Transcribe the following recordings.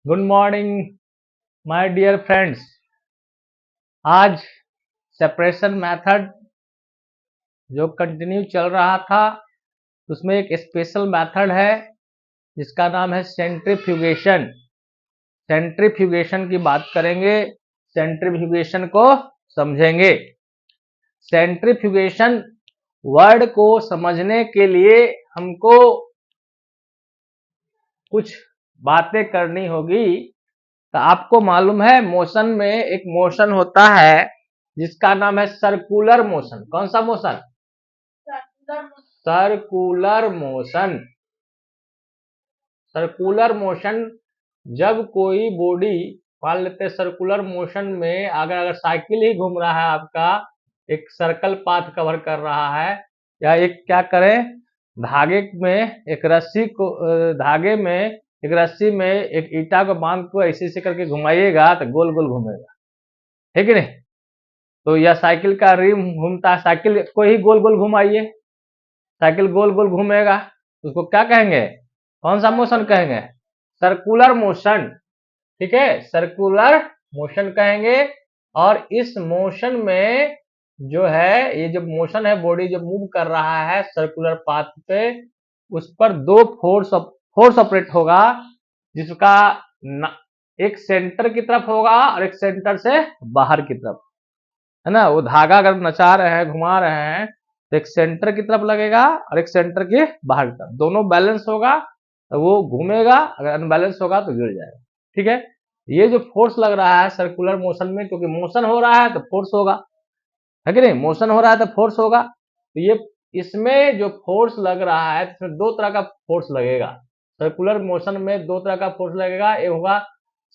Good morning my dear friends. आज separation method जो continue चल रहा था उसमें एक स्पेशल मेथड है जिसका नाम है सेंट्रीफ्यूगेशन। सेंट्रीफ्यूगेशन की बात करेंगे, सेंट्रीफ्यूगेशन को समझेंगे। सेंट्रीफ्यूगेशन वर्ड को समझने के लिए हमको कुछ बातें करनी होगी। तो आपको मालूम है मोशन में एक मोशन होता है जिसका नाम है सर्कुलर मोशन। कौन सा motion? Circular motion. Circular motion जब कोई बॉडी, मान लेते हैं सर्कुलर मोशन में अगर साइकिल ही घूम रहा है, आपका एक सर्कल पाथ कवर कर रहा है, या एक क्या करें, धागे में एक रस्सी को एक ईटा को बांध को ऐसे करके घुमाइएगा तो गोल गोल घूमेगा, है कि नहीं? तो यह साइकिल का रिम घूमता है, साइकिल को ही गोल गोल घुमाइए, साइकिल गोल गोल घूमेगा, उसको क्या कहेंगे? कौन सा मोशन कहेंगे? Circular motion. ठीक है, सर्कुलर मोशन कहेंगे। और इस मोशन में जो है, ये जो मोशन है, बॉडी जो मूव कर रहा है सर्कुलर पाथ पे, उस पर दो फोर्स ऑपरेट होगा, जिसका एक सेंटर की तरफ होगा और एक सेंटर से बाहर की तरफ, है ना। वो धागा अगर नचा रहे हैं, घुमा रहे हैं, तो एक सेंटर की तरफ लगेगा और एक सेंटर के बाहर की तरफ, दोनों बैलेंस होगा तो वो घूमेगा, अगर अनबैलेंस होगा तो गिर जाएगा। ठीक है, ये जो फोर्स लग रहा है सर्कुलर मोशन में, क्योंकि मोशन हो रहा है तो फोर्स होगा, है कि नहीं? मोशन हो रहा है तो फोर्स होगा। तो ये इसमें जो फोर्स लग रहा है, इसमें दो तरह का फोर्स लगेगा। सर्कुलर मोशन में दो तरह का फोर्स लगेगा। एक होगा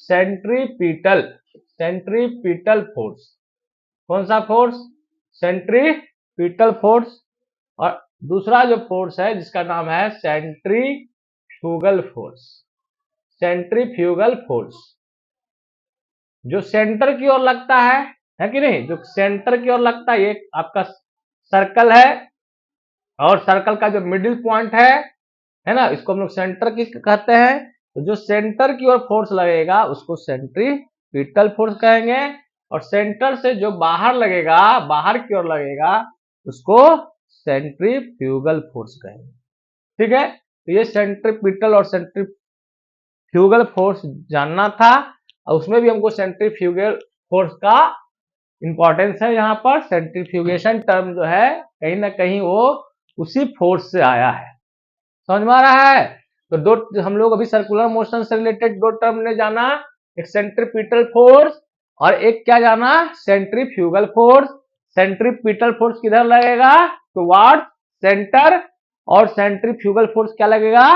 सेंट्रीपिटल, सेंट्रीपिटल फोर्स। कौन सा फोर्स? Centripetal force. और दूसरा जो फोर्स है जिसका नाम है सेंट्रीफ्यूगल फोर्स। सेंट्रीफ्यूगल फोर्स जो सेंटर की ओर लगता है कि नहीं? जो सेंटर की ओर लगता है, ये आपका सर्कल है और सर्कल का जो मिडिल पॉइंट है ना, इसको हम लोग सेंटर की कहते हैं। तो जो सेंटर की ओर फोर्स लगेगा उसको सेंट्रीपिटल फोर्स कहेंगे, और सेंटर से जो बाहर लगेगा, बाहर की ओर लगेगा, उसको सेंट्रीफ्यूगल फोर्स कहेंगे। ठीक है, तो ये सेंट्रीपिटल और सेंट्रीफ्यूगल फोर्स जानना था, और उसमें भी हमको सेंट्रीफ्यूगल फोर्स का इंपॉर्टेंस है। यहाँ पर सेंट्रीफ्यूगेशन टर्म जो है कहीं ना कहीं वो उसी फोर्स से आया है। समझ में आ रहा है? तो दो हम लोग अभी सर्कुलर मोशन से रिलेटेड दो टर्म ने जाना, एक सेंट्रीपिटल फोर्स और एक क्या जाना? Centrifugal force. सेंट्रीपिटल फोर्स किधर लगेगा? टुवर्ड्स सेंटर, और सेंट्रीफ्यूगल फोर्स क्या लगेगा?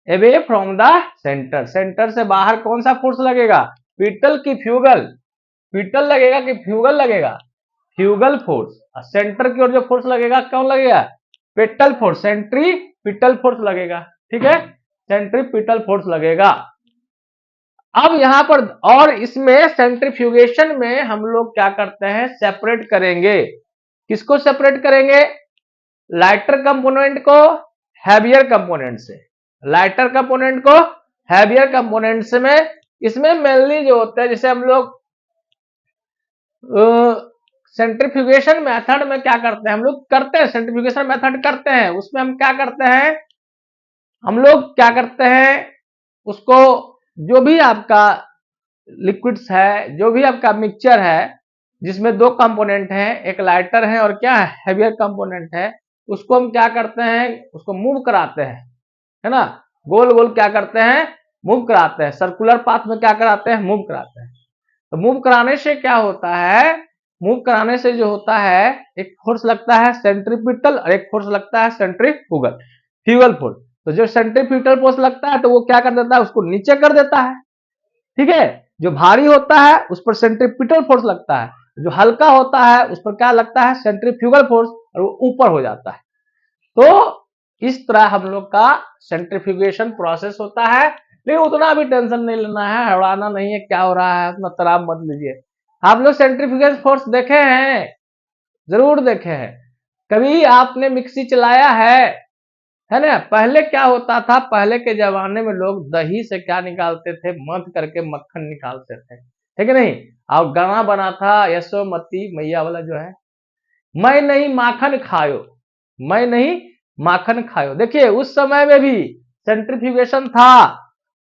Away from the centre. Centre से बाहर कौन सा फोर्स लगेगा? पिटल की फ्यूगल? पिटल लगेगा कि फ्यूगल लगेगा? Fugal force. सेंटर की ओर जो फोर्स लगेगा कौन लगेगा? पिटल फोर्स, सेंट्रीपिटल फोर्स लगेगा। ठीक है, सेंट्रीपिटल फोर्स लगेगा। अब यहां पर और इसमें सेंट्रीफ्यूगेशन में हम लोग क्या करते हैं? सेपरेट करेंगे। किसको सेपरेट करेंगे? लाइटर कंपोनेंट को हैवियर कंपोनेंट से। लाइटर कंपोनेंट को हैवियर कंपोनेंट से में इसमें मेनली जो होता है, जैसे हम लोग सेंट्रीफ्यूगेशन मेथड में क्या करते हैं, हम लोग करते हैं सेंट्रीफ्यूगेशन मेथड करते हैं, उसमें हम क्या करते हैं, हम लोग क्या करते हैं, उसको जो भी आपका लिक्विड्स है, जो भी आपका मिक्सचर है जिसमें दो कंपोनेंट हैं, एक लाइटर है और क्या है? हैवियर कंपोनेंट है, उसको हम क्या करते हैं? उसको मूव कराते हैं, है ना। गोल गोल क्या करते हैं? मूव कराते हैं। सर्कुलर पाथ में क्या कराते हैं? मूव कराते हैं। तो मूव कराने से क्या होता है? मूव कराने से जो होता है, एक फोर्स लगता है सेंट्रीपिटल और एक फोर्स लगता है सेंट्रीफ्यूगल, फ्यूगल फोर्स। तो जो सेंट्रीपिटल फोर्स लगता है तो वो क्या कर देता है? उसको नीचे कर देता है। ठीक है, जो भारी होता है उस पर सेंट्रीपिटल फोर्स लगता है, जो हल्का होता है उस पर क्या लगता है? सेंट्रीफ्यूगल फोर्स, और वो ऊपर हो जाता है। तो इस तरह हम लोग का सेंट्रीफ्यूगेशन प्रोसेस होता है। लेकिन उतना भी टेंशन नहीं लेना है, हड़ाना नहीं है क्या हो रहा है, उतना तनाव मत लीजिए। आप लोग सेंट्रीफ्यूगल फोर्स देखे हैं? जरूर देखे हैं। कभी आपने मिक्सी चलाया है? है ना। पहले क्या होता था, पहले के जमाने में लोग दही से क्या निकालते थे, मथ करके मक्खन निकालते थे, ठीक है नहीं। और गाना बना था यशोमती मैया वाला जो है, मैं नहीं माखन खायो, मैं नहीं माखन खायो। देखिए उस समय में भी सेंट्रीफ्यूगेशन था।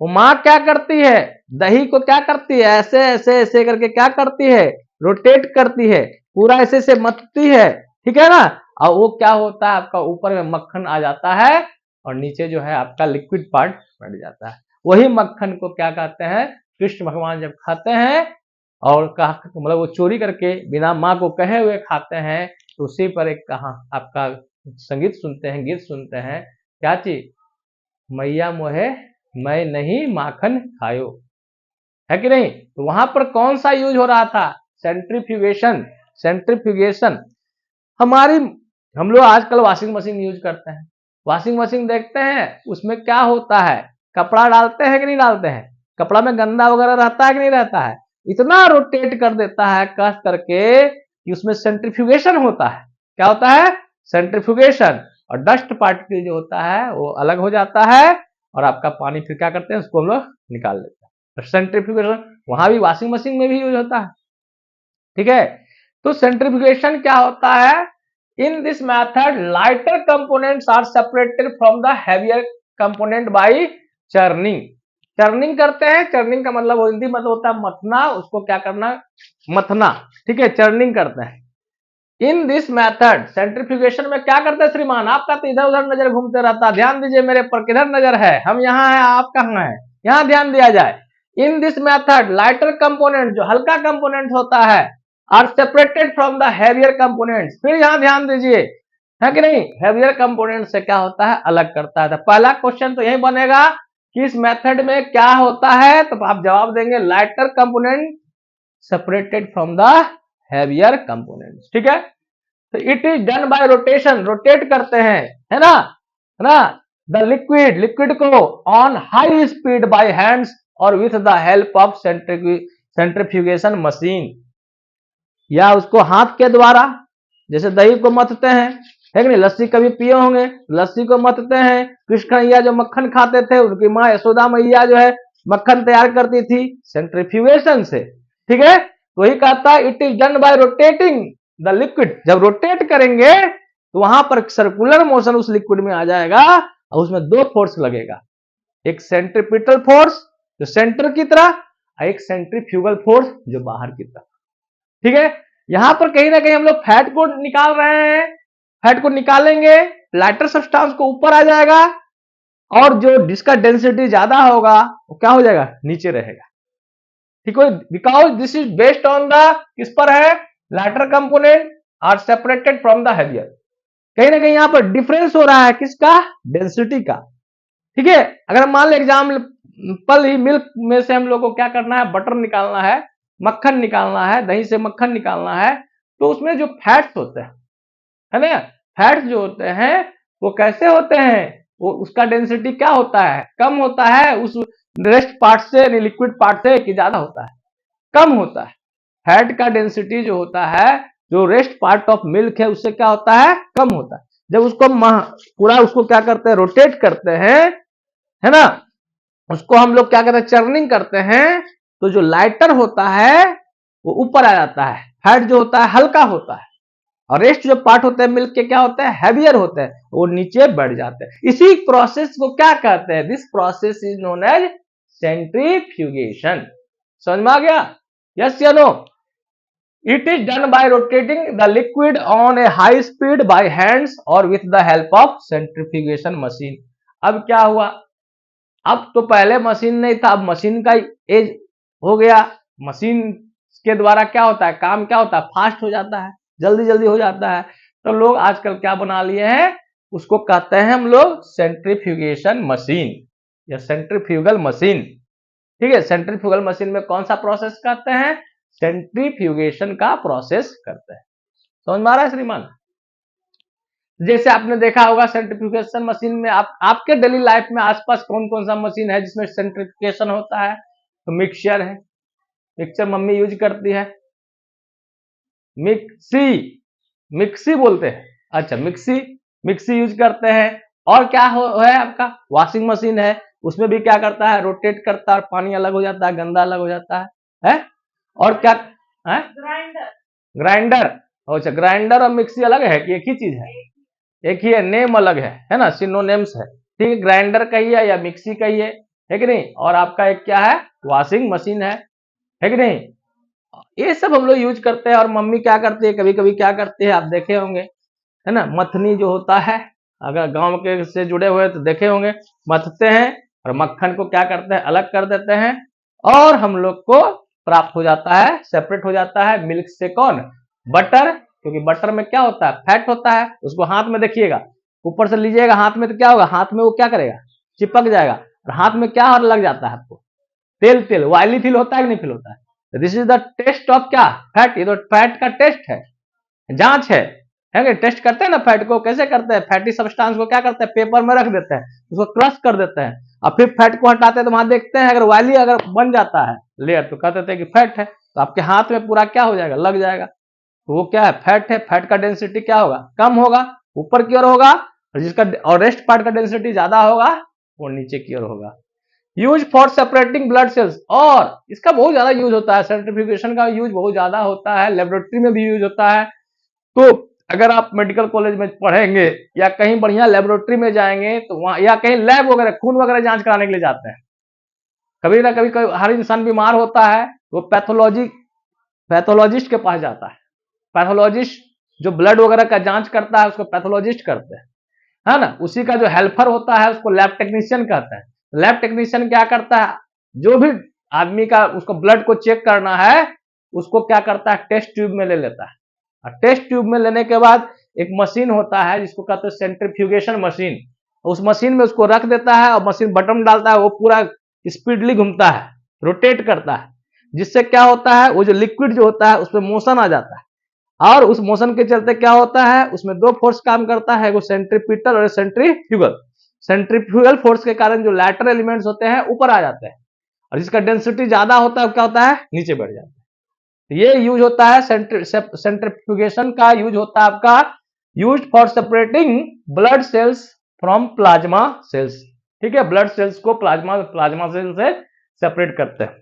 वो माँ क्या करती है, दही को क्या करती है, ऐसे ऐसे ऐसे करके क्या करती है, रोटेट करती है, पूरा ऐसे से मथती है, ठीक है ना। और वो क्या होता है, आपका ऊपर में मक्खन आ जाता है और नीचे जो है आपका लिक्विड पार्ट बन जाता है। वही मक्खन को क्या कहते हैं, कृष्ण भगवान जब खाते हैं और मतलब वो चोरी करके बिना माँ को कहे हुए खाते हैं, तो उसी पर एक कहा आपका संगीत सुनते हैं, गीत सुनते हैं, क्या चीज, मैया मोहे मैं नहीं माखन खायो, है कि नहीं। तो वहां पर कौन सा यूज हो रहा था, सेंट्रीफ्यूगेशन। सेंट्रीफ्यूगेशन हमारी, हम लोग आजकल वॉशिंग मशीन यूज करते हैं, वॉशिंग मशीन देखते हैं उसमें क्या होता है, कपड़ा डालते हैं कि नहीं डालते हैं, कपड़ा में गंदा वगैरह रहता है कि नहीं रहता है, इतना रोटेट कर देता है कस करके कि उसमें सेंट्रीफ्यूगेशन होता है। क्या होता है, सेंट्रीफ्यूगेशन। और डस्ट पार्टिकल जो होता है वो अलग हो जाता है और आपका पानी फिर क्या करते हैं, उसको हम लोग निकाल लेते हैं। सेंट्रीफ्यूगेशन वहां भी वॉशिंग मशीन में भी यूज होता है, ठीक है। तो सेंट्रीफ्यूगेशन क्या होता है, in this method lighter components are separated from the heavier component by churning. Churning करते हैं, चर्निंग का मतलब हिंदी मतलब होता है मथना, उसको क्या करना, मथना, ठीक है, चर्निंग करते हैं। इन दिस मेथड सेंट्रीफ्यूगेशन में क्या करते हैं श्रीमान, आपका तो इधर उधर नजर घूमते रहता है, ध्यान दीजिए मेरे पर, किधर नजर है, हम यहाँ हैं आप कहाँ हैं, यहाँ ध्यान दिया जाए। In this method lighter component, जो हल्का कंपोनेंट होता है, are separated from the heavier components, फिर यहाँ ध्यान दीजिए, है कि नहीं, हैवियर कंपोनेंट से क्या होता है, अलग करता है। तो पहला क्वेश्चन तो यही बनेगा कि इस मेथड में क्या होता है, तो आप जवाब देंगे lighter component separated from the heavier components, ठीक है। तो it is done by rotation, rotate करते हैं, है ना, द लिक्विड, लिक्विड को on high speed by hands और with the help of centrifugation machine, या उसको हाथ के द्वारा, जैसे दही को मथते हैं, है कि नहीं, लस्सी कभी पिए होंगे, लस्सी को मथते हैं, कृष्ण मैया जो मक्खन खाते थे उनकी माँ यशोदा मैया जो है मक्खन तैयार करती थी सेंट्रीफ्यूगेशन से, ठीक है। तो वही कहता है it is done by rotating the liquid, जब रोटेट करेंगे तो वहां पर सर्कुलर मोशन उस लिक्विड में आ जाएगा और उसमें दो फोर्स लगेगा, एक सेंट्रीपिटल फोर्स जो सेंटर की तरह, एक सेंट्रीफ्यूगल फोर्स जो बाहर की तरफ, ठीक है। यहां पर कहीं ना कहीं हम लोग फैट को निकाल रहे हैं, फैट को निकालेंगे, लाइटर सब्सटेंस को ऊपर आ जाएगा और जो जिसका डेंसिटी ज्यादा होगा वो क्या हो जाएगा, नीचे रहेगा, ठीक है। Because this is based on the, किस पर है, lighter component are separated from the heavier. कहीं ना कहीं यहां पर डिफरेंस हो रहा है किसका, डेंसिटी का, ठीक है। अगर मान लो एग्जाम्पल ही मिल्क में से हम लोग को क्या करना है, बटर निकालना है, मक्खन निकालना है, दही से मक्खन निकालना है, तो उसमें जो फैट्स होते हैं, है ना, फैट्स जो होते हैं वो कैसे होते हैं, वो उसका डेंसिटी क्या होता है, कम होता है उस रेस्ट पार्ट से, लिक्विड पार्ट से, कि ज्यादा होता है, कम होता है। फैट का डेंसिटी जो होता है, जो रेस्ट पार्ट ऑफ मिल्क है उससे क्या होता है, कम होता है। जब उसको पूरा उसको क्या करते हैं, रोटेट करते हैं, है ना, उसको हम लोग क्या कहते हैं, चर्निंग करते हैं, तो जो लाइटर होता है वो ऊपर आ जाता है, फैट जो होता है हल्का होता है, और रेस्ट जो पार्ट होते हैं मिल्क के क्या होते हैं, हैवियर होते हैं, वो नीचे बढ़ जाते हैं। इसी प्रोसेस को क्या कहते हैं, this process is known as centrifugation. समझ में आ गया, यस या no. It is done by rotating the liquid on a high speed by hands और with the help of centrifugation machine. अब क्या हुआ, अब तो पहले मशीन नहीं था, अब मशीन का एज हो गया, मशीन के द्वारा क्या होता है, काम क्या होता है, फास्ट हो जाता है, जल्दी जल्दी हो जाता है। तो लोग आजकल क्या बना लिए हैं, उसको कहते हैं हम लोग सेंट्रीफ्यूगेशन मशीन या सेंट्रीफ्यूगल मशीन, ठीक है। सेंट्रीफ्यूगल मशीन में कौन सा प्रोसेस करते हैं, सेंट्रीफ्यूगेशन का प्रोसेस करते हैं। समझ में आ रहा है श्रीमान। जैसे आपने देखा होगा सेंट्रीफ्यूगेशन मशीन में, आपके डेली लाइफ में आसपास कौन कौन सा मशीन है जिसमें सेंट्रीफ्यूगेशन होता है, तो मिक्सचर है, मिक्सचर मम्मी यूज करती है, मिक्सी, मिक्सी बोलते हैं, अच्छा मिक्सी, मिक्सी यूज करते हैं। और क्या है आपका वॉशिंग मशीन है, उसमें भी क्या करता है, रोटेट करता है, पानी अलग हो जाता है, गंदा अलग हो जाता है? और क्या है? ग्राइंडर। अच्छा, ग्राइंडर और मिक्सी अलग है कि एक ही चीज है? एक ही है, नेम अलग है ना, सिनोनिम्स है। ठीक है, ग्राइंडर कहिए या मिक्सी कहिए, है कि नहीं। और आपका एक क्या है, वॉशिंग मशीन है कि नहीं। ये सब हम लोग यूज करते हैं। और मम्मी क्या करती है, कभी कभी क्या करती है, आप देखे होंगे, है ना, मथनी जो होता है, अगर गांव के से जुड़े हुए तो देखे होंगे, मथते हैं और मक्खन को क्या करते हैं, अलग कर देते हैं, और हम लोग को प्राप्त हो जाता है, सेपरेट हो जाता है मिल्क से कौन, बटर। क्योंकि बटर में क्या होता है, फैट होता है। उसको हाथ में देखिएगा, ऊपर से लीजिएगा हाथ में तो क्या होगा, हाथ में वो क्या करेगा, चिपक जाएगा। और हाथ में क्या और लग जाता है आपको, तेल। तेल ऑयली फील होता है कि नहीं फील होता है। This is the test of क्या, फैट। ये तो फैट का टेस्ट है, जांच है कि टेस्ट करते हैं ना फैट को, कैसे करते हैं, फैटी सब्सटेंस को क्या करते हैं, पेपर में रख देते हैं, उसको क्रश कर देते हैं, और फिर फैट को हटाते हैं, तो वहां देखते हैं अगर वायली अगर बन जाता है लेयर तो कहते थे कि फैट है। तो आपके हाथ में पूरा क्या हो जाएगा, लग जाएगा। तो वो क्या है, फैट है। फैट का डेंसिटी क्या होगा, कम होगा, ऊपर की ओर होगा। और जिसका और रेस्ट पार्ट का डेंसिटी ज्यादा होगा, वो नीचे की ओर होगा। Use for separating blood sales, और इसका बहुत ज्यादा यूज होता है, सेंट्रीफ्यूगेशन का यूज बहुत ज्यादा होता है, लेबोरेटरी में भी यूज होता है। तो अगर आप मेडिकल कॉलेज में पढ़ेंगे या कहीं बढ़िया लेबोरेटरी में जाएंगे तो वहां, या कहीं लैब वगैरह खून वगैरह जांच कराने के लिए जाते हैं, कभी ना कभी हर इंसान बीमार होता है, वो पैथोलॉजिस्ट के पास जाता है। पैथोलॉजिस्ट जो ब्लड वगैरह का जांच करता है उसको पैथोलॉजिस्ट करते हैं, है ना। उसी का जो हेल्पर होता है उसको लैब टेक्नीशियन कहते हैं। लैब टेक्नीशियन क्या करता है, जो भी आदमी का उसको ब्लड को चेक करना है, उसको क्या करता है, टेस्ट ट्यूब में ले लेता है। और टेस्ट ट्यूब में लेने के बाद एक मशीन होता है जिसको कहते हैं सेंट्रीफ्यूगेशन मशीन, उस मशीन में उसको रख देता है और मशीन बटन डालता है, वो पूरा स्पीडली घूमता है, रोटेट करता है, जिससे क्या होता है, वो जो लिक्विड जो होता है उसमें मोशन आ जाता है। और उस मोशन के चलते क्या होता है, उसमें दो फोर्स काम करता है, वो सेंट्रीपिटल और सेंट्रीफ्यूगल। सेंट्रीफ्यूगल फोर्स के कारण जो लैटरल एलिमेंट्स होते हैं ऊपर आ जाते हैं, और जिसका डेंसिटी ज्यादा होता है क्या होता है, नीचे बढ़ जाता है। ये यूज होता है सेंट्रीफ्यूगेशन का यूज होता है आपका, use for separating blood cells from plasma sales. ठीक है, ब्लड सेल्स को प्लाज्मा प्लाज्मा सेल से सेपरेट करते हैं।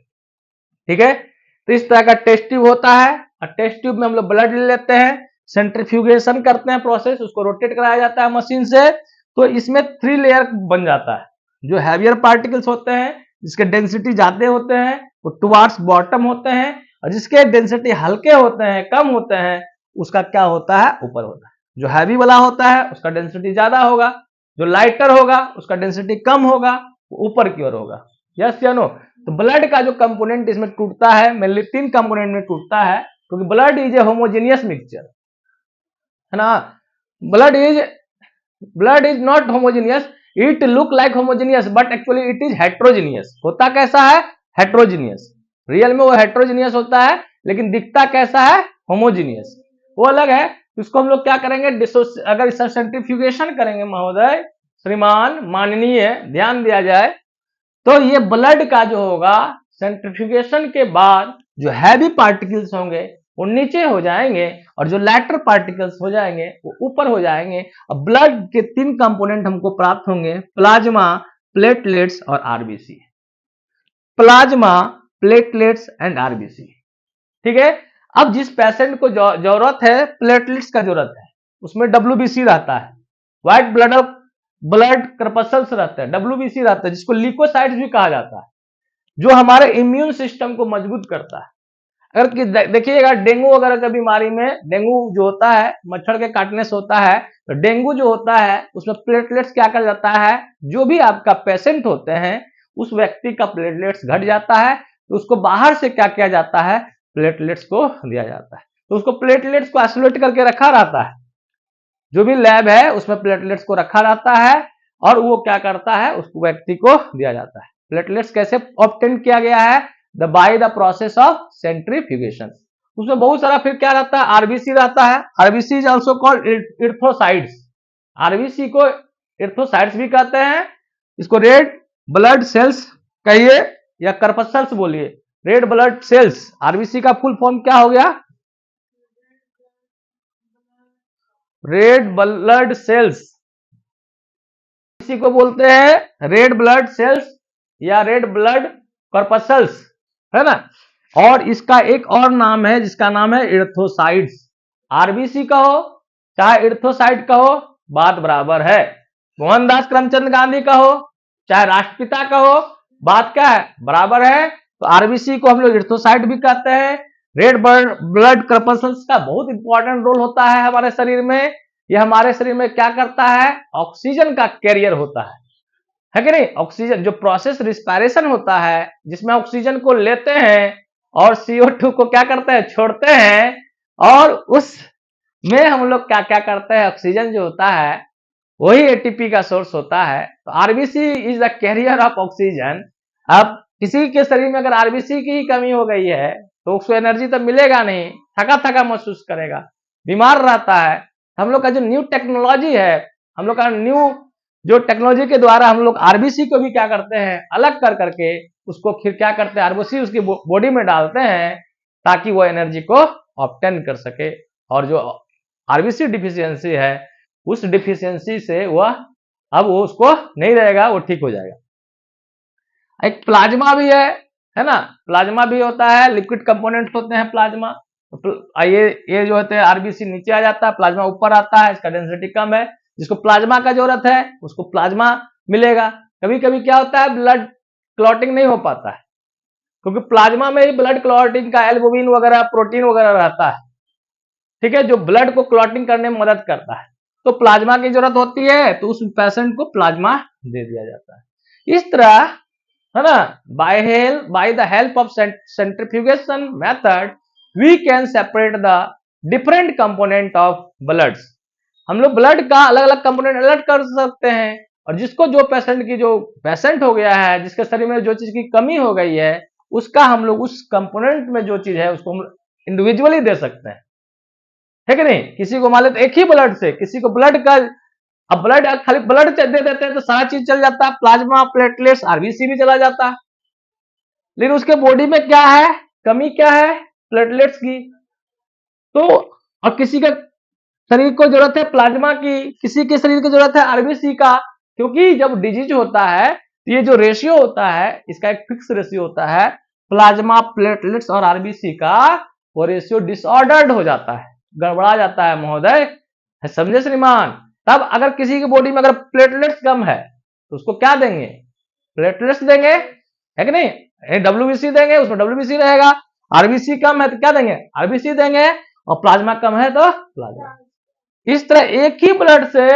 ठीक है, तो इस तरह का टेस्ट ट्यूब होता है, और टेस्ट ट्यूब में हम लोग ब्लड ले लेते हैं, सेंट्रीफ्यूगेशन करते हैं प्रोसेस, उसको रोटेट कराया जाता है मशीन से। तो इसमें 3 लेयर बन जाता है। जो हैवियर पार्टिकल्स होते हैं, जिसके डेंसिटी ज्यादा होते हैं, वो टुवार्ड्स बॉटम होते हैं, और जिसके डेंसिटी हल्के होते हैं, कम होते हैं, उसका क्या होता है, ऊपर होता है। जो हैवी वाला होता है उसका डेंसिटी ज्यादा होगा, जो लाइटर होगा उसका डेंसिटी कम होगा, वो ऊपर की ओर होगा। यस या नो। तो ब्लड का जो कंपोनेंट इसमें टूटता है, मेनली 3 कंपोनेंट में टूटता है, क्योंकि blood is a homogeneous mixture, है ना। Blood is blood is not homogeneous, it look like homogeneous but actually it is heterogeneous. होता कैसा है, हेट्रोजीनियस। रियल में वो हेट्रोजीनियस होता है, लेकिन दिखता कैसा है, होमोजीनियस। वो अलग है। इसको हम लोग क्या करेंगे, अगर इसका सेंट्रीफ्यूगेशन करेंगे महोदय, श्रीमान माननीय, ध्यान दिया जाए, तो ये ब्लड का जो होगा, सेंट्रीफ्यूगेशन के बाद जो हैवी पार्टिकल्स होंगे वो नीचे हो जाएंगे, और जो लैटर पार्टिकल्स हो जाएंगे वो ऊपर हो जाएंगे। और ब्लड के 3 कंपोनेंट हमको प्राप्त होंगे, प्लाज्मा, प्लेटलेट्स और RBC. Plasma, platelets and RBC. ठीक है। अब जिस पेशेंट को जरूरत है, प्लेटलेट्स का जरूरत है, उसमें डब्ल्यूबीसी रहता है, व्हाइट ब्लड कर्पसल्स रहते हैं, डब्ल्यूबीसी रहता है, जिसको ल्यूकोसाइट्स भी कहा जाता है, जो हमारे इम्यून सिस्टम को मजबूत करता है। अगर देखिएगा डेंगू वगैरह की बीमारी में, डेंगू जो होता है मच्छर के काटने से होता है, तो डेंगू जो होता है उसमें प्लेटलेट्स क्या कर जाता है, जो भी आपका पेशेंट होते हैं उस व्यक्ति का प्लेटलेट्स घट जाता है, तो उसको बाहर से क्या किया जाता है, प्लेटलेट्स को दिया जाता है। तो उसको प्लेटलेट्स को आइसोलेट करके रखा रहता है, जो भी लैब है उसमें प्लेटलेट्स को रखा रहता है, और वो क्या करता है, उस व्यक्ति को दिया जाता है। प्लेटलेट्स कैसे ऑब्टेन किया गया है, by the process of centrifugation. उसमें बहुत सारा फिर क्या रहता है, आरबीसी रहता है। RBC is also called erythrocytes. RBC को इर्थ्रोसाइट्स भी कहते हैं। इसको रेड ब्लड सेल्स कहिए या कर्पसल्स बोलिए, रेड ब्लड सेल्स। आरबीसी का फुल फॉर्म क्या हो गया, रेड ब्लड सेल्स। इसी को बोलते हैं रेड ब्लड सेल्स या रेड ब्लड कॉर्पसल्स, है ना। और इसका एक और नाम है जिसका नाम है इर्थोसाइट्स। आरबीसी कहो चाहे इर्थोसाइट कहो, बात बराबर है। मोहनदास करमचंद गांधी कहो चाहे राष्ट्रपिता कहो, बात क्या है, बराबर है। तो आरबीसी को हम लोग इर्थोसाइट भी कहते हैं। रेड ब्लड कॉर्पसल्स का बहुत इंपॉर्टेंट रोल होता है हमारे शरीर में। यह हमारे शरीर में क्या करता है, ऑक्सीजन का कैरियर होता है कि नहीं। ऑक्सीजन जो प्रोसेस रिस्पायरेशन होता है, जिसमें ऑक्सीजन को लेते हैं और CO2 को क्या करते हैं, छोड़ते हैं, और उसमें हम लोग क्या क्या करते हैं, ऑक्सीजन जो होता है वही ATP का सोर्स होता है। तो RBC is the carrier of oxygen. अब किसी के शरीर में अगर आरबीसी की कमी हो गई है तो उसको एनर्जी तो मिलेगा नहीं, थका थका महसूस करेगा, बीमार रहता है। हम लोग का जो न्यू टेक्नोलॉजी है, हम लोग का न्यू जो टेक्नोलॉजी के द्वारा हम लोग आरबीसी को भी क्या करते हैं, अलग कर करके उसको फिर क्या करते हैं, आरबीसी उसकी बॉडी में डालते हैं ताकि वो एनर्जी को ऑब्टेन कर सके। और जो आरबीसी डिफिशियंसी है, उस डिफिशियंसी से वह अब वो उसको नहीं रहेगा, वो ठीक हो जाएगा। एक प्लाज्मा भी है ना। प्लाज्मा भी होता है, लिक्विड कंपोनेंट्स होते हैं प्लाज्मा। तो ये जो होते हैं आरबीसी नीचे आ जाता है, प्लाज्मा ऊपर आता है, इसका डेंसिटी कम है। जिसको प्लाज्मा का जरूरत है उसको प्लाज्मा मिलेगा। कभी कभी क्या होता है, ब्लड क्लॉटिंग नहीं हो पाता है, क्योंकि प्लाज्मा में ही ब्लड क्लॉटिंग का एल्बुमिन वगैरह प्रोटीन वगैरह रहता है, ठीक है, जो ब्लड को क्लॉटिंग करने में मदद करता है। तो प्लाज्मा की जरूरत होती है तो उस पेशेंट को प्लाज्मा दे दिया जाता है। इस तरह, है ना, by the help of centrifugation method we can separate the different component of bloods. हम लोग ब्लड का अलग अलग कंपोनेंट अलग कर सकते हैं, और जिसको जो पेशेंट हो गया है, जिसके शरीर में जो चीज की कमी हो गई है, उसका हम लोग उस कंपोनेंट में जो चीज है उसको हम इंडिविजुअली दे सकते हैं, है कि नहीं। किसी को मान लेते एक ही ब्लड से, किसी को ब्लड का, अब ब्लड खाली ब्लड दे देते हैं तो सारा चीज चल जाता है, प्लाज्मा, प्लेटलेट्स, आरबीसी भी चला जाता है। लेकिन उसके बॉडी में क्या है, कमी क्या है, प्लेटलेट्स की। तो और किसी का शरीर को जरूरत है प्लाज्मा की, किसी के शरीर की जरूरत है आरबीसी का। क्योंकि जब डिजीज होता है तो ये जो रेशियो होता है इसका एक फिक्स रेशियो होता है, प्लाज्मा, प्लेटलेट्स और आरबीसी का, वो रेशियो डिसऑर्डर्ड हो जाता है, गड़बड़ा जाता है महोदय, समझे श्रीमान। तब अगर किसी की बॉडी में अगर प्लेटलेट्स कम है तो उसको क्या देंगे, प्लेटलेट्स देंगे, है कि नहीं। डब्ल्यूबीसी देंगे, उसमें डब्ल्यूबीसी रहेगा। आरबीसी कम है तो क्या देंगे, आरबीसी देंगे, और प्लाज्मा कम है तो प्लाज्मा। इस तरह एक ही ब्लड से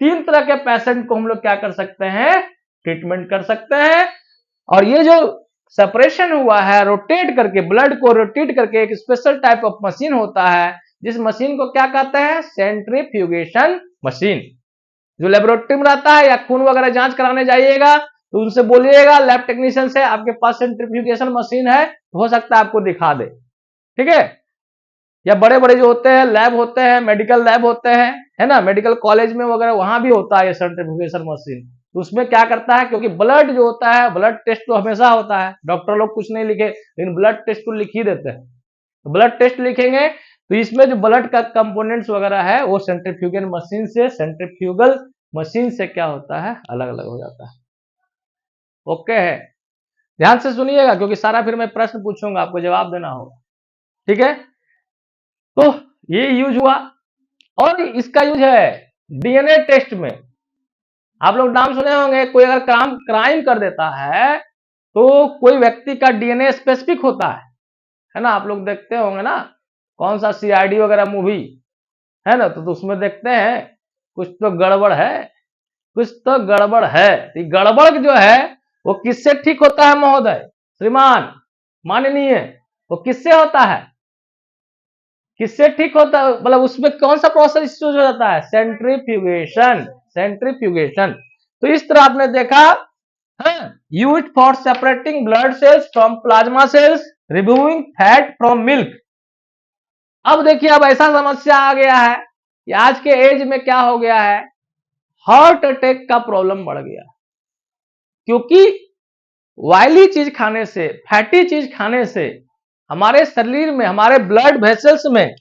3 तरह के पेशेंट को हम लोग क्या कर सकते हैं, ट्रीटमेंट कर सकते हैं। और ये जो सेपरेशन हुआ है, रोटेट करके, ब्लड को रोटेट करके, एक स्पेशल टाइप ऑफ मशीन होता है, जिस मशीन को क्या कहते हैं, सेंट्रीफ्यूगेशन मशीन। जो लेबोरेटरी में रहता है या खून वगैरह जांच कराने जाइएगा तो उनसे बोलिएगा लैब टेक्नीशियन से, आपके पास सेंट्रीफ्यूगेशन मशीन है, हो सकता है आपको दिखा दे, ठीक है। या बड़े बड़े जो होते हैं लैब होते हैं, मेडिकल लैब होते हैं, है ना, मेडिकल कॉलेज में वगैरह, वहां भी होता है ये सेंट्रीफ्यूगेशन मशीन। तो उसमें क्या करता है, क्योंकि ब्लड जो होता है, ब्लड टेस्ट तो हमेशा होता है, डॉक्टर लोग कुछ नहीं लिखे लेकिन ब्लड टेस्ट तो लिख ही देते हैं। तो ब्लड टेस्ट लिखेंगे तो इसमें जो ब्लड का कंपोनेंट्स वगैरह है वो सेंट्रीफ्यूगल मशीन से क्या होता है, अलग अलग हो जाता है। ओके है, ध्यान से सुनिएगा क्योंकि सारा फिर मैं प्रश्न पूछूंगा, आपको जवाब देना होगा, ठीक है। तो ये यूज हुआ, और इसका यूज है डीएनए टेस्ट में। आप लोग नाम सुने होंगे, कोई अगर क्राइम कर देता है तो कोई व्यक्ति का डीएनए स्पेसिफिक होता है ना। आप लोग देखते होंगे ना, कौन सा सीआईडी वगैरह मूवी है ना, तो उसमें देखते हैं कुछ तो गड़बड़ है, कुछ तो गड़बड़ है। तो गड़बड़ जो है वो किससे ठीक होता है महोदय, श्रीमान माननीय, वो किससे होता है, किससे ठीक होता है, मतलब उसमें कौन सा प्रोसेस यूज हो जाता है, सेंट्रीफ्यूगेशन। तो इस तरह आपने देखा, used for separating blood cells from plasma cells, removing fat from milk. अब देखिए, अब ऐसा समस्या आ गया है कि आज के एज में क्या हो गया है, हार्ट अटैक का प्रॉब्लम बढ़ गया, क्योंकि ऑयली चीज खाने से, फैटी चीज खाने से हमारे शरीर में, हमारे ब्लड वेसल्स में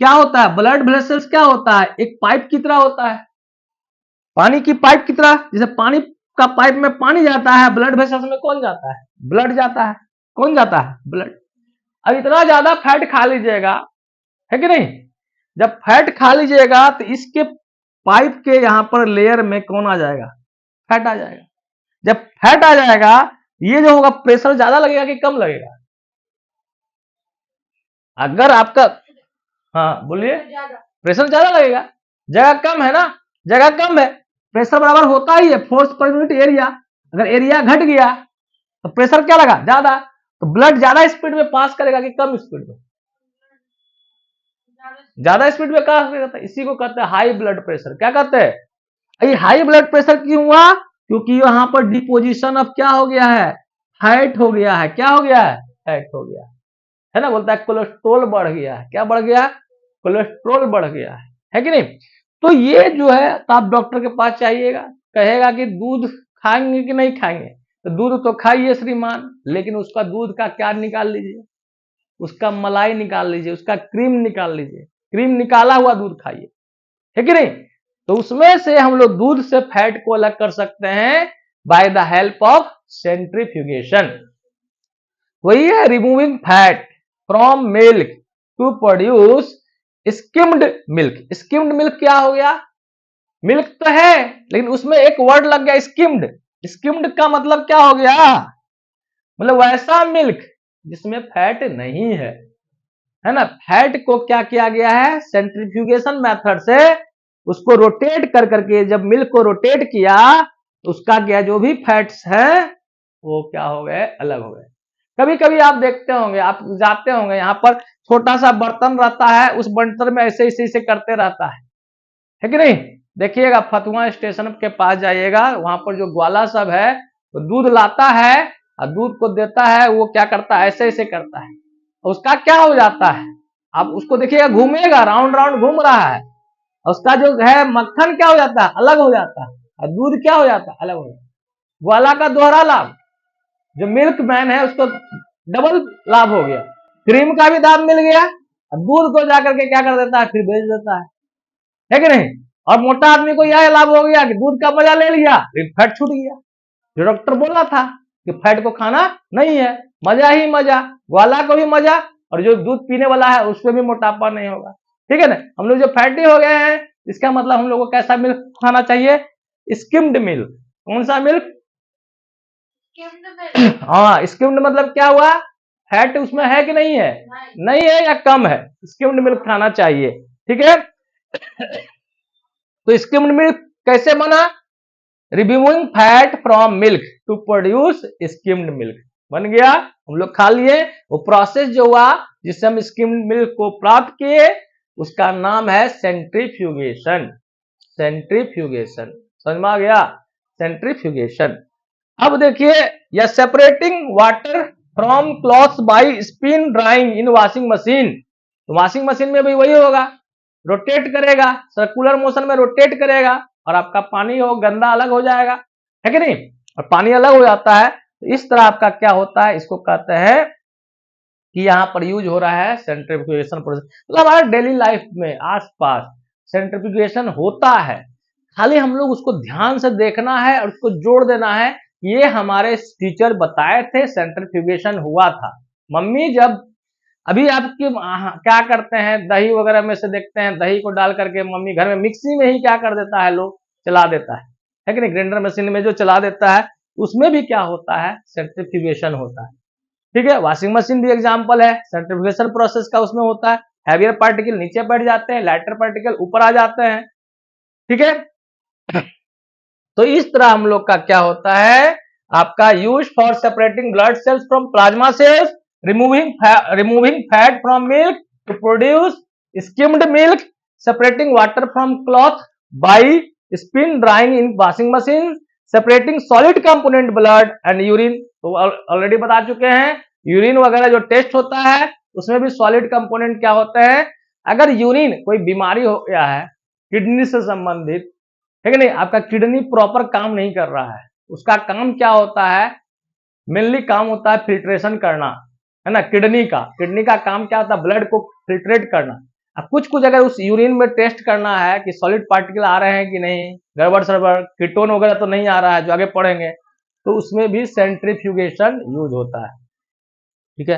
क्या होता है, ब्लड वेसल्स क्या होता है, एक पाइप की तरह होता है। पानी की पाइप की तरह, जैसे पानी का पाइप में पानी जाता है, ब्लड वेसल्स में कौन जाता है? ब्लड जाता है। कौन जाता है? ब्लड। अब इतना ज्यादा फैट खा लीजिएगा, है कि नहीं? जब फैट खा लीजिएगा तो इसके पाइप के यहां पर लेयर में कौन आ जाएगा? फैट आ जाएगा। जब फैट आ जाएगा, ये जो होगा प्रेशर ज्यादा लगेगा कि कम लगेगा? अगर आपका, हाँ बोलिए, प्रेशर ज्यादा लगेगा, जगह कम है ना, जगह कम है, प्रेशर बराबर होता ही है फोर्स पर यूनिट एरिया। अगर एरिया घट गया तो प्रेशर क्या लगा? ज्यादा। तो ब्लड ज्यादा स्पीड में पास करेगा कि कम स्पीड में? ज्यादा स्पीड में पास करेगा। इसी को कहते हैं हाई ब्लड प्रेशर। क्या कहते हैं? ये हाई ब्लड प्रेशर क्यों हुआ? क्योंकि यहां पर डिपोजिशन ऑफ क्या हो गया है? फैट हो गया है। क्या हो गया है? फैट हो गया है ना। बोलता है कोलेस्ट्रोल बढ़ गया है। क्या बढ़ गया? कोलेस्ट्रोल बढ़ गया है कि नहीं? तो ये जो है, तो आप डॉक्टर के पास चाहिएगा, कहेगा कि दूध खाएंगे कि नहीं खाएंगे? तो दूध तो खाइए श्रीमान, लेकिन उसका दूध का क्या निकाल लीजिए? उसका मलाई निकाल लीजिए, उसका क्रीम निकाल लीजिए, क्रीम निकाला हुआ दूध खाइए, है कि नहीं? तो उसमें से हम लोग दूध से फैट को अलग कर सकते हैं by the help of centrifugation. वही है removing fat from milk to produce skimmed milk. Skimmed milk क्या हो गया? मिल्क तो है, लेकिन उसमें एक वर्ड लग गया स्किम्ड। स्किम्ड का मतलब क्या हो गया? मतलब वैसा मिल्क जिसमें फैट नहीं है ना। फैट को क्या किया गया है? सेंट्रीफ्यूगेशन मेथड से उसको रोटेट कर करके, जब मिल्क को रोटेट किया तो उसका क्या, जो भी फैट्स है वो क्या हो गए? अलग हो गए। कभी कभी आप देखते होंगे, आप जाते होंगे, यहाँ पर छोटा सा बर्तन रहता है, उस बर्तन में ऐसे ऐसे करते रहता है कि नहीं? देखिएगा फतुहा स्टेशन के पास जाइएगा, वहां पर जो ग्वाला सब है वो दूध लाता है और दूध को देता है, वो क्या करता है? ऐसे ऐसे करता है। उसका क्या हो जाता है? आप उसको देखिएगा, घूमेगा, राउंड राउंड घूम रहा है, उसका जो है मक्खन क्या हो जाता है? अलग हो जाता है, और दूध क्या हो जाता है? अलग हो जाता है। ग्वाला का दोहरा लाभ, जो मिल्क मैन है उसको डबल लाभ हो गया, क्रीम का भी दाम मिल गया, और दूध को जाकर के क्या कर देता है? फिर बेच देता है कि नहीं? और मोटा आदमी को यह लाभ हो गया कि दूध का मजा ले लिया, फिर फैट छूट गया। जो डॉक्टर बोला था कि फैट को खाना नहीं है, मजा ही मजा, ग्वाला को भी मजा, और जो दूध पीने वाला है उसमें भी मोटापा नहीं होगा, ठीक है ना। हम लोग जो फैटी हो गए हैं, इसका मतलब हम लोग को कैसा मिल्क खाना चाहिए? Skimmed milk. कौन सा मिल्क? हाँ, स्किम्ड मतलब क्या हुआ? फैट उसमें है कि नहीं है? नहीं है या कम है? स्किम्ड मिल्क खाना चाहिए, ठीक है। तो स्किम्ड मिल्क कैसे बना? Removing fat from milk to produce skimmed milk बन गया, हम लोग खा लिए। वो प्रोसेस जो हुआ जिससे हम स्किम्ड मिल्क को प्राप्त किए, उसका नाम है सेंट्रीफ्यूगेशन। सेंट्रीफ्यूगेशन समझ में आ गया? सेंट्रीफ्यूगेशन। अब देखिए, या separating water from clothes by spin drying in washing machine. तो वॉशिंग मशीन में भी वही होगा, रोटेट करेगा, सर्कुलर मोशन में रोटेट करेगा, और आपका पानी हो गंदा अलग हो जाएगा, है कि नहीं? और पानी अलग हो जाता है, तो इस तरह आपका क्या होता है? इसको कहते हैं कि यहाँ पर यूज हो रहा है सेंट्रीफ्यूगेशन प्रोसेस। मतलब हमारे डेली लाइफ में आसपास सेंट्रीफ्यूगेशन होता है, खाली हम लोग उसको ध्यान से देखना है और उसको जोड़ देना है। ये हमारे टीचर बताए थे, सेंट्रीफ्यूगेशन हुआ था। मम्मी जब अभी आपकी क्या करते हैं, दही वगैरह में से देखते हैं, दही को डाल करके मम्मी घर में मिक्सी में ही क्या कर देता है, लोग चला देता है कि नहीं? ग्राइंडर मशीन में जो चला देता है, उसमें भी क्या होता है? सेंट्रीफ्यूगेशन होता है, ठीक है। वॉशिंग मशीन भी एग्जाम्पल है, सेंट्रीफ्यूगेशन प्रोसेस का उसमें होता है। हैवियर पार्टिकल नीचे बैठ जाते हैं, लाइटर पार्टिकल ऊपर आ जाते हैं, ठीक है। तो इस तरह हम लोग का क्या होता है? आपका use for separating blood cells from plasma cells, removing fat from milk to produce skimmed milk, separating water from cloth by spin drying in washing machine, separating solid component blood and urine. तो already बता चुके हैं, urine वगैरह जो test होता है उसमें भी सॉलिड कंपोनेंट क्या होते हैं? अगर यूरिन कोई बीमारी हो गया है किडनी से संबंधित, है कि नहीं, आपका किडनी प्रॉपर काम नहीं कर रहा है, उसका काम क्या होता है? मेनली काम होता है फिल्ट्रेशन करना, है ना। किडनी का काम क्या होता है? ब्लड को फिल्ट्रेट करना। अब कुछ कुछ अगर उस यूरिन में टेस्ट करना है कि सॉलिड पार्टिकल आ रहे हैं कि नहीं, गड़बड़ सड़बड़ कीटोन वगैरह तो नहीं आ रहा है जो आगे पढ़ेंगे, तो उसमें भी सेंट्रीफ्यूगेशन यूज होता है। ठीक है,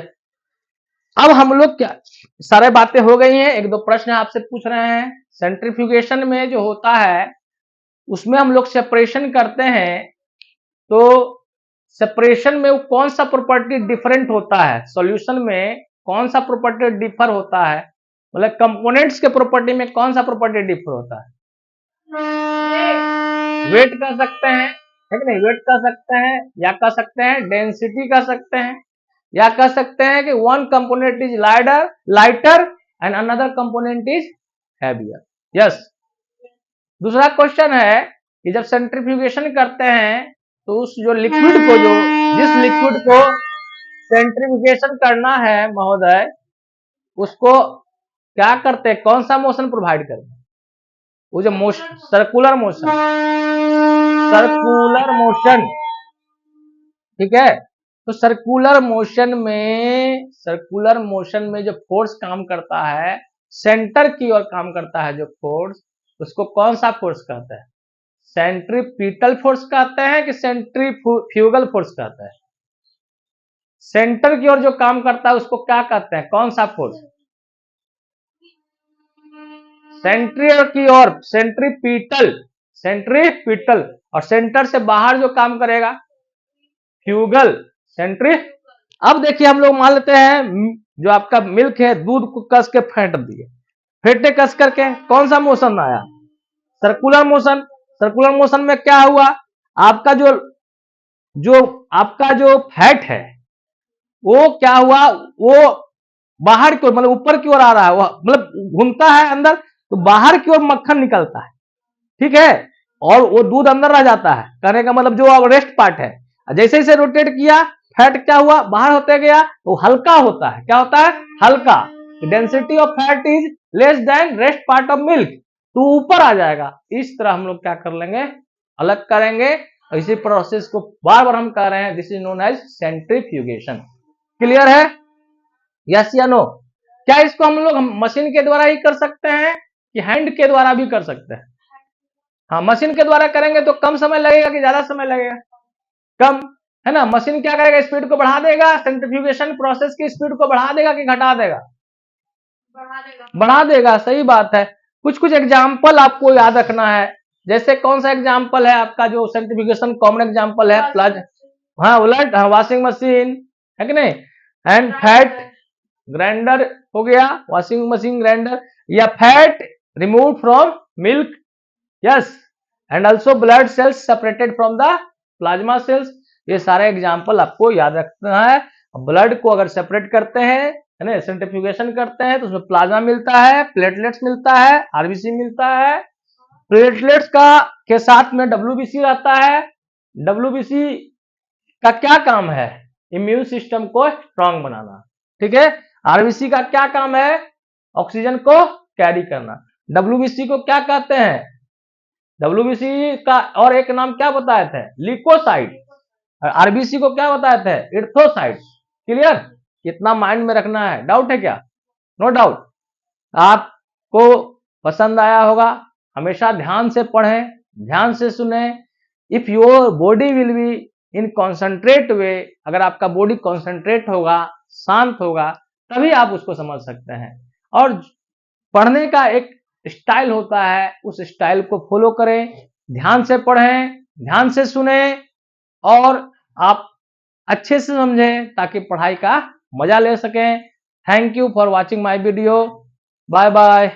अब हम लोग क्या सारे बातें हो गई हैं, एक दो प्रश्न आपसे पूछ रहे हैं। सेंट्रीफ्यूगेशन में जो होता है उसमें हम लोग सेपरेशन करते हैं, तो सेपरेशन में वो कौन सा प्रॉपर्टी डिफरेंट होता है, सॉल्यूशन में कौन सा प्रॉपर्टी डिफर होता है, मतलब कंपोनेंट्स के प्रॉपर्टी में कौन सा प्रॉपर्टी डिफर होता है। वेट कह सकते हैं, है कि नहीं, वेट कह सकते हैं, या कह सकते हैं डेंसिटी कह सकते हैं, या कह सकते हैं कि one component is lighter and another component is heavier. Yes. दूसरा क्वेश्चन है कि जब सेंट्रीफ्यूगेशन करते हैं तो उस जो लिक्विड को जिस लिक्विड को सेंट्रीफ्यूगेशन करना है महोदय, उसको क्या करते हैं, कौन सा मोशन प्रोवाइड करते हैं, वो जो motion circular motion, circular motion. ठीक है, तो सर्कुलर मोशन में जो फोर्स काम करता है, सेंटर की ओर काम करता है जो फोर्स, उसको कौन सा फोर्स कहते हैं, सेंट्रीपिटल फोर्स कहते हैं कि सेंट्रीफ्यूगल फोर्स कहते हैं। सेंटर की ओर जो काम करता है उसको क्या कहते हैं, कौन सा फोर्स, सेंट्रियर की ओर सेंट्रीपिटल, और सेंटर से बाहर जो काम करेगा फ्यूगल, सेंट्री। अब देखिए हम लोग मान लेते हैं जो आपका मिल्क है, दूध को कस के फेंट दिए, फेंटे कस करके कौन सा मोशन आया, सर्कुलर मोशन। सर्कुलर मोशन में क्या हुआ, आपका जो फैट है वो क्या हुआ, वो बाहर की ओर मतलब ऊपर की ओर आ रहा है, वो मतलब घूमता है अंदर, तो बाहर की ओर मक्खन निकलता है। ठीक है, और वो दूध अंदर रह जाता है, कहने का मतलब जो अब रेस्ट पार्ट है, जैसे जैसे रोटेट किया फैट क्या हुआ, बाहर होते गया, तो हल्का होता है। क्या होता है, हल्का। Density of fat is less than rest part of milk, तो ऊपर आ जाएगा। इस तरह हम लोग क्या कर लेंगे, अलग करेंगे। इसी प्रोसेस को बार बार हम कर रहे हैं, this is known as centrifugation. Clear है, यस या नो। क्या इसको हम लोग मशीन के द्वारा ही कर सकते हैं कि हैंड के द्वारा भी कर सकते हैं। हाँ, मशीन के द्वारा करेंगे तो कम समय लगेगा कि ज्यादा समय लगेगा, कम, है ना। मशीन क्या करेगा, स्पीड को बढ़ा देगा, सेंट्रीफ्यूगेशन प्रोसेस की स्पीड को बढ़ा देगा कि घटा देगा, बढ़ा देगा। सही बात है। कुछ कुछ एग्जाम्पल आपको याद रखना है, जैसे कौन सा एग्जाम्पल है आपका जो सेंट्रीफ्यूगेशन कॉमन एग्जाम्पल है, प्लाज, हाँ उलट, हाँ वॉशिंग मशीन, है कि नहीं, एंड फैट ग्राइंडर हो गया, वॉशिंग मशीन ग्राइंडर, या fat remove from milk, yes, and also blood cells separated from the plasma cells. ये सारे एग्जाम्पल आपको याद रखना है। ब्लड को अगर सेपरेट करते हैं, है ना, सेंट्रीफ्यूगेशन करते हैं, तो उसमें प्लाज्मा मिलता है, प्लेटलेट्स मिलता है, आरबीसी मिलता है। प्लेटलेट्स का के साथ में डब्ल्यूबीसी रहता है। डब्ल्यूबीसी का क्या काम है, इम्यून सिस्टम को स्ट्रांग बनाना। ठीक है, आरबीसी का क्या काम है, ऑक्सीजन को कैरी करना। डब्ल्यूबीसी को क्या कहते हैं, डब्ल्यूबीसी का और एक नाम क्या बताए थे, लिकोसाइट। आरबीसी को क्या बताए थे, इर्थोसाइट। क्लियर, कितना माइंड में रखना है, डाउट है क्या, नो डाउट। आपको पसंद आया होगा, हमेशा ध्यान से पढ़ें, ध्यान से सुने। If your body will be in concentrate वे, अगर आपका बॉडी कॉन्सेंट्रेट होगा, शांत होगा, तभी आप उसको समझ सकते हैं। और पढ़ने का एक स्टाइल होता है, उस स्टाइल को फॉलो करें, ध्यान से पढ़ें, ध्यान से सुने, और आप अच्छे से समझें ताकि पढ़ाई का मजा ले सकें। Thank you for watching my video, bye bye.